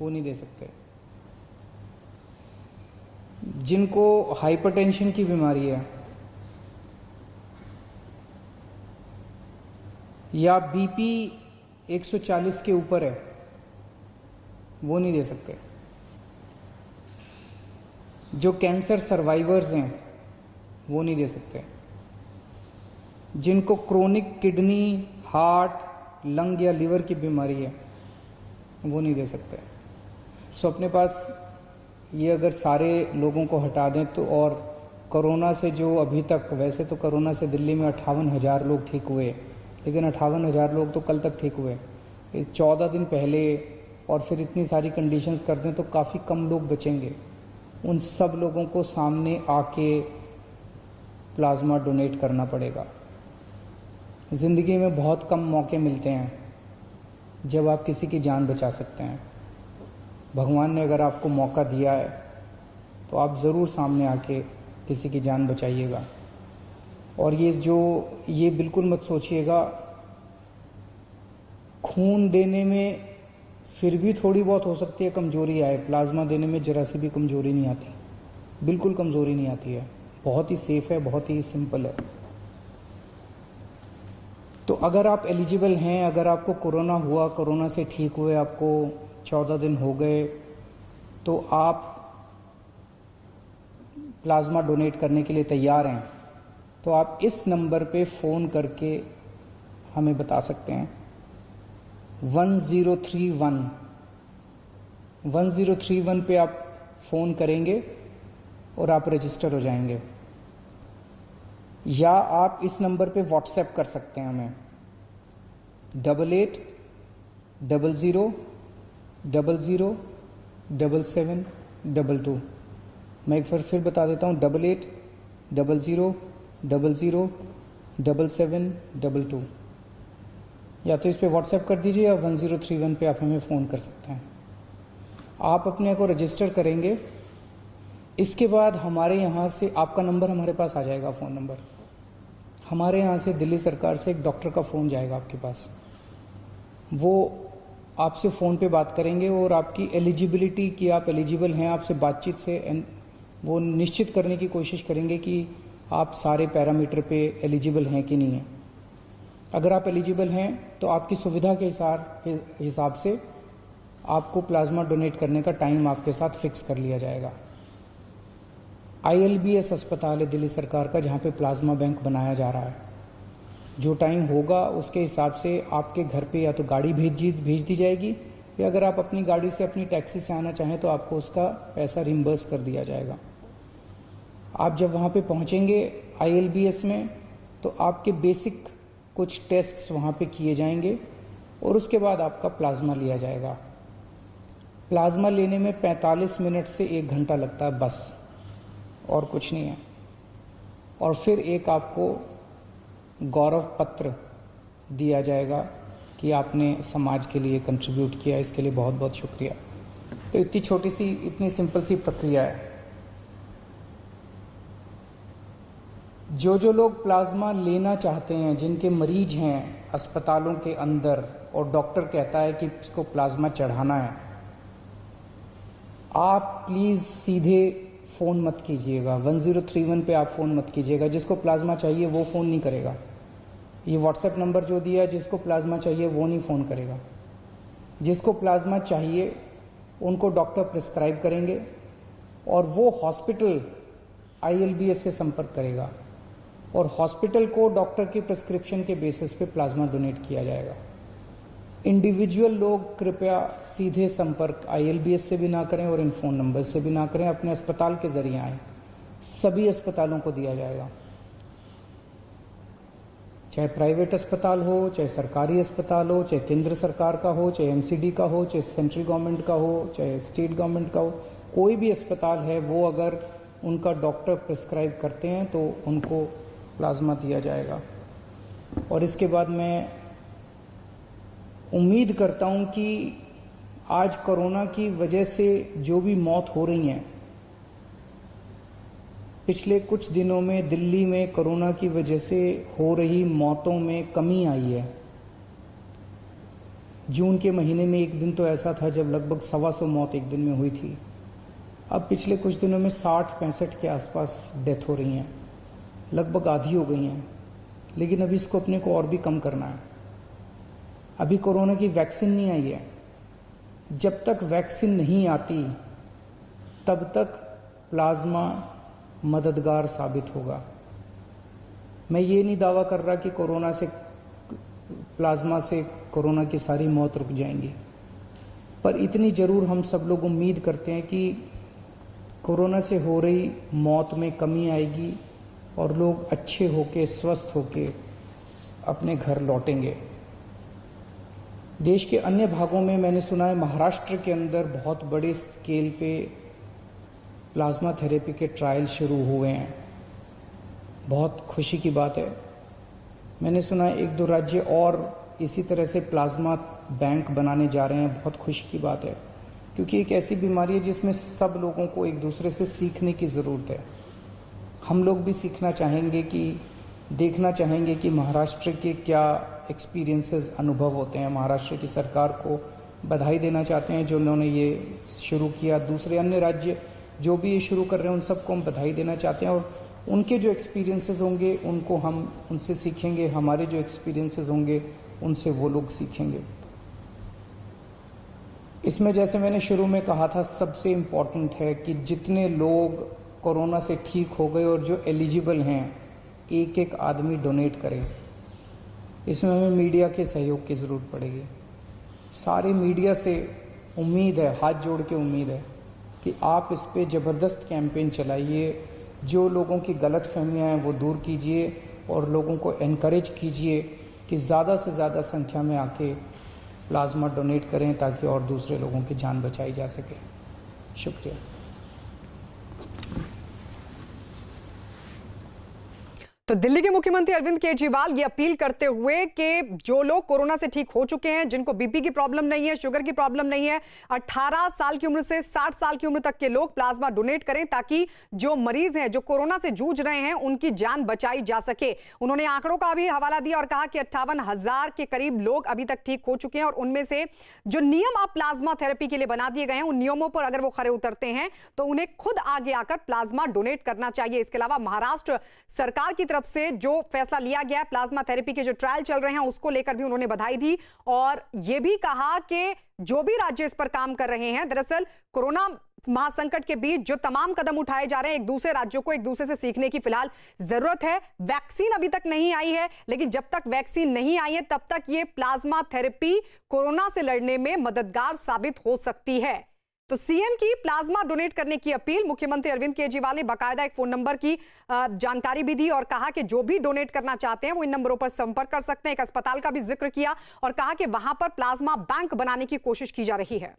वो नहीं दे सकते। जिनको हाइपरटेंशन की बीमारी है या बीपी 140 के ऊपर है, वो नहीं दे सकते। जो कैंसर सर्वाइवर्स हैं वो नहीं दे सकते। जिनको क्रोनिक किडनी, हार्ट, लंग या लिवर की बीमारी है वो नहीं दे सकते। सो अपने पास ये अगर सारे लोगों को हटा दें तो, और कोरोना से जो अभी तक, वैसे तो कोरोना से दिल्ली में 58,000 लोग ठीक हुए, लेकिन 58,000 लोग तो कल तक ठीक हुए। 14 दिन पहले और फिर इतनी सारी कंडीशंस कर दें तो काफ़ी कम लोग बचेंगे। उन सब लोगों को सामने आके प्लाज्मा डोनेट करना पड़ेगा। ज़िंदगी में बहुत कम मौके मिलते हैं जब आप किसी की जान बचा सकते हैं। भगवान ने अगर आपको मौका दिया है तो आप ज़रूर सामने आके किसी की जान बचाइएगा। और ये बिल्कुल मत सोचिएगा खून देने में फिर भी थोड़ी बहुत हो सकती है कमज़ोरी आए, प्लाज्मा देने में ज़रा सी भी कमज़ोरी नहीं आती, बिल्कुल कमज़ोरी नहीं आती है। बहुत ही सेफ़ है, बहुत ही सिंपल है। तो अगर आप एलिजिबल हैं, अगर आपको कोरोना हुआ, कोरोना से ठीक हुए, आपको 14 दिन हो गए, तो आप प्लाज्मा डोनेट करने के लिए तैयार हैं, तो आप इस नंबर पे फ़ोन करके हमें बता सकते हैं। 1031 पे आप फ़ोन करेंगे और आप रजिस्टर हो जाएंगे। या आप इस नंबर पे व्हाट्सएप कर सकते हैं हमें 8800007722। मैं एक बार फिर बता देता हूँ 8800007722। या तो इस पे व्हाट्सएप कर दीजिए या 1031 पे आप हमें फ़ोन कर सकते हैं। आप अपने को रजिस्टर करेंगे, इसके बाद हमारे यहाँ से आपका नंबर हमारे पास आ जाएगा, फ़ोन नंबर। हमारे यहाँ से दिल्ली सरकार से एक डॉक्टर का फ़ोन जाएगा आपके पास। वो आपसे फ़ोन पे बात करेंगे और आपकी एलिजिबिलिटी कि आप एलिजिबल हैं, आपसे बातचीत से वो निश्चित करने की कोशिश करेंगे कि आप सारे पैरामीटर पे एलिजिबल हैं कि नहीं हैं। अगर आप एलिजिबल हैं तो आपकी सुविधा के हिसाब से आपको प्लाज्मा डोनेट करने का टाइम आपके साथ फिक्स कर लिया जाएगा। ILBS अस्पताल है दिल्ली सरकार का, जहाँ पे प्लाज्मा बैंक बनाया जा रहा है। जो टाइम होगा उसके हिसाब से आपके घर पे या तो गाड़ी भेज दी जाएगी, या अगर आप अपनी गाड़ी से, अपनी टैक्सी से आना चाहें तो आपको उसका पैसा रिम्बर्स कर दिया जाएगा। आप जब वहाँ पे पहुँचेंगे ILBS में, तो आपके बेसिक कुछ टेस्ट्स वहाँ पे किए जाएंगे और उसके बाद आपका प्लाज्मा लिया जाएगा। प्लाज्मा लेने में 45 मिनट से 1 घंटा लगता है बस, और कुछ नहीं है। और फिर एक आपको गौरव पत्र दिया जाएगा कि आपने समाज के लिए कंट्रीब्यूट किया, इसके लिए बहुत बहुत शुक्रिया। तो इतनी छोटी सी, इतनी सिंपल सी प्रक्रिया है। जो लोग प्लाज्मा लेना चाहते हैं, जिनके मरीज हैं अस्पतालों के अंदर और डॉक्टर कहता है कि इसको प्लाज्मा चढ़ाना है, आप प्लीज़ सीधे फ़ोन मत कीजिएगा। 1031 पे आप फ़ोन मत कीजिएगा। जिसको प्लाज्मा चाहिए वो फ़ोन नहीं करेगा। ये व्हाट्सएप नंबर जो दिया है, जिसको प्लाज्मा चाहिए वो नहीं फ़ोन करेगा। जिसको प्लाज्मा चाहिए उनको डॉक्टर प्रिस्क्राइब करेंगे और वो हॉस्पिटल ILBS से संपर्क करेगा और हॉस्पिटल को डॉक्टर की प्रिस्क्रिप्शन के बेसिस पे प्लाज्मा डोनेट किया जाएगा। इंडिविजुअल लोग कृपया सीधे संपर्क ILBS से भी ना करें और इन फ़ोन नंबर से भी ना करें, अपने अस्पताल के ज़रिए आएँ। सभी अस्पतालों को दिया जाएगा, चाहे प्राइवेट अस्पताल हो, चाहे सरकारी अस्पताल हो, चाहे केंद्र सरकार का हो, चाहे MCD का हो, चाहे सेंट्रल गवर्नमेंट का हो, चाहे स्टेट गवर्नमेंट का हो। कोई भी अस्पताल है, वो अगर उनका डॉक्टर प्रिस्क्राइब करते हैं तो उनको प्लाज्मा दिया जाएगा। और इसके बाद मैं उम्मीद करता हूं कि आज कोरोना की वजह से जो भी मौत हो रही हैं, पिछले कुछ दिनों में दिल्ली में कोरोना की वजह से हो रही मौतों में कमी आई है। जून के महीने में एक दिन तो ऐसा था जब लगभग 125 मौत एक दिन में हुई थी। अब पिछले कुछ दिनों में 60-65 के आसपास डेथ हो रही हैं, लगभग आधी हो गई हैं। लेकिन अभी इसको अपने को और भी कम करना है। अभी कोरोना की वैक्सीन नहीं आई है। जब तक वैक्सीन नहीं आती तब तक प्लाज्मा मददगार साबित होगा। मैं ये नहीं दावा कर रहा कि प्लाज्मा से कोरोना की सारी मौत रुक जाएंगी, पर इतनी जरूर हम सब लोग उम्मीद करते हैं कि कोरोना से हो रही मौत में कमी आएगी और लोग अच्छे होके, स्वस्थ होके अपने घर लौटेंगे। देश के अन्य भागों में मैंने सुना है, महाराष्ट्र के अंदर बहुत बड़े स्केल पे प्लाज्मा थेरेपी के ट्रायल शुरू हुए हैं। बहुत खुशी की बात है। मैंने सुना है 1-2 राज्य और इसी तरह से प्लाज्मा बैंक बनाने जा रहे हैं। बहुत खुशी की बात है, क्योंकि एक ऐसी बीमारी है जिसमें सब लोगों को एक दूसरे से सीखने की ज़रूरत है। हम लोग भी सीखना चाहेंगे कि देखना चाहेंगे कि महाराष्ट्र के क्या एक्सपीरियंसेस, अनुभव होते हैं। महाराष्ट्र की सरकार को बधाई देना चाहते हैं जो उन्होंने ये शुरू किया। दूसरे अन्य राज्य जो भी ये शुरू कर रहे हैं उन सबको हम बधाई देना चाहते हैं, और उनके जो एक्सपीरियंसेस होंगे उनको हम उनसे सीखेंगे। हमारे जो एक्सपीरियंसेस होंगे उनसे वो लोग सीखेंगे। इसमें जैसे मैंने शुरू में कहा था, सबसे इम्पॉर्टेंट है कि जितने लोग कोरोना से ठीक हो गए और जो एलिजिबल हैं, एक आदमी डोनेट करे। इसमें हमें मीडिया के सहयोग की ज़रूरत पड़ेगी। सारे मीडिया से उम्मीद है, हाथ जोड़ के उम्मीद है कि आप इस पे ज़बरदस्त कैंपेन चलाइए। जो लोगों की गलत फहमियाँ हैं वो दूर कीजिए और लोगों को एनकरेज कीजिए कि ज़्यादा से ज़्यादा संख्या में आके प्लाज्मा डोनेट करें ताकि और दूसरे लोगों की जान बचाई जा सके। शुक्रिया। तो दिल्ली के मुख्यमंत्री अरविंद केजरीवाल ये अपील करते हुए कि जो लोग कोरोना से ठीक हो चुके हैं, जिनको बीपी की प्रॉब्लम नहीं है, शुगर की प्रॉब्लम नहीं है, 18 साल की उम्र से 60 साल की उम्र तक के लोग प्लाज्मा डोनेट करें ताकि जो मरीज हैं, जो कोरोना से जूझ रहे हैं, उनकी जान बचाई जा सके। उन्होंने आंकड़ों का भी हवाला दिया और कहा कि 58,000 के करीब लोग अभी तक ठीक हो चुके हैं और उनमें से जो नियम अब प्लाज्मा थेरेपी के लिए बना दिए गए हैं, उन नियमों पर अगर वो खरे उतरते हैं तो उन्हें खुद आगे आकर प्लाज्मा डोनेट करना चाहिए। इसके अलावा महाराष्ट्र सरकार की तरफ से जो फैसला लिया गया, प्लाज्मा थेरेपी के जो ट्रायल चल रहे हैं उसको लेकर भी उन्होंने बधाई दी और यह भी कहा कि जो भी राज्य इस पर काम कर रहे हैं, दरअसल कोरोना महासंकट के बीच जो तमाम कदम उठाए जा रहे हैं, एक दूसरे राज्यों को एक दूसरे से सीखने की फिलहाल जरूरत है। वैक्सीन अभी तक नहीं आई है, लेकिन जब तक वैक्सीन नहीं आई है तब तक ये प्लाज्मा थेरेपी कोरोना से लड़ने में मददगार साबित हो सकती है। तो सीएम की प्लाज्मा डोनेट करने की अपील, मुख्यमंत्री अरविंद केजरीवाल ने बाकायदा एक फोन नंबर की जानकारी भी दी और कहा कि जो भी डोनेट करना चाहते हैं वो इन नंबरों पर संपर्क कर सकते हैं। एक अस्पताल का भी जिक्र किया और कहा कि वहां पर प्लाज्मा बैंक बनाने की कोशिश की जा रही है।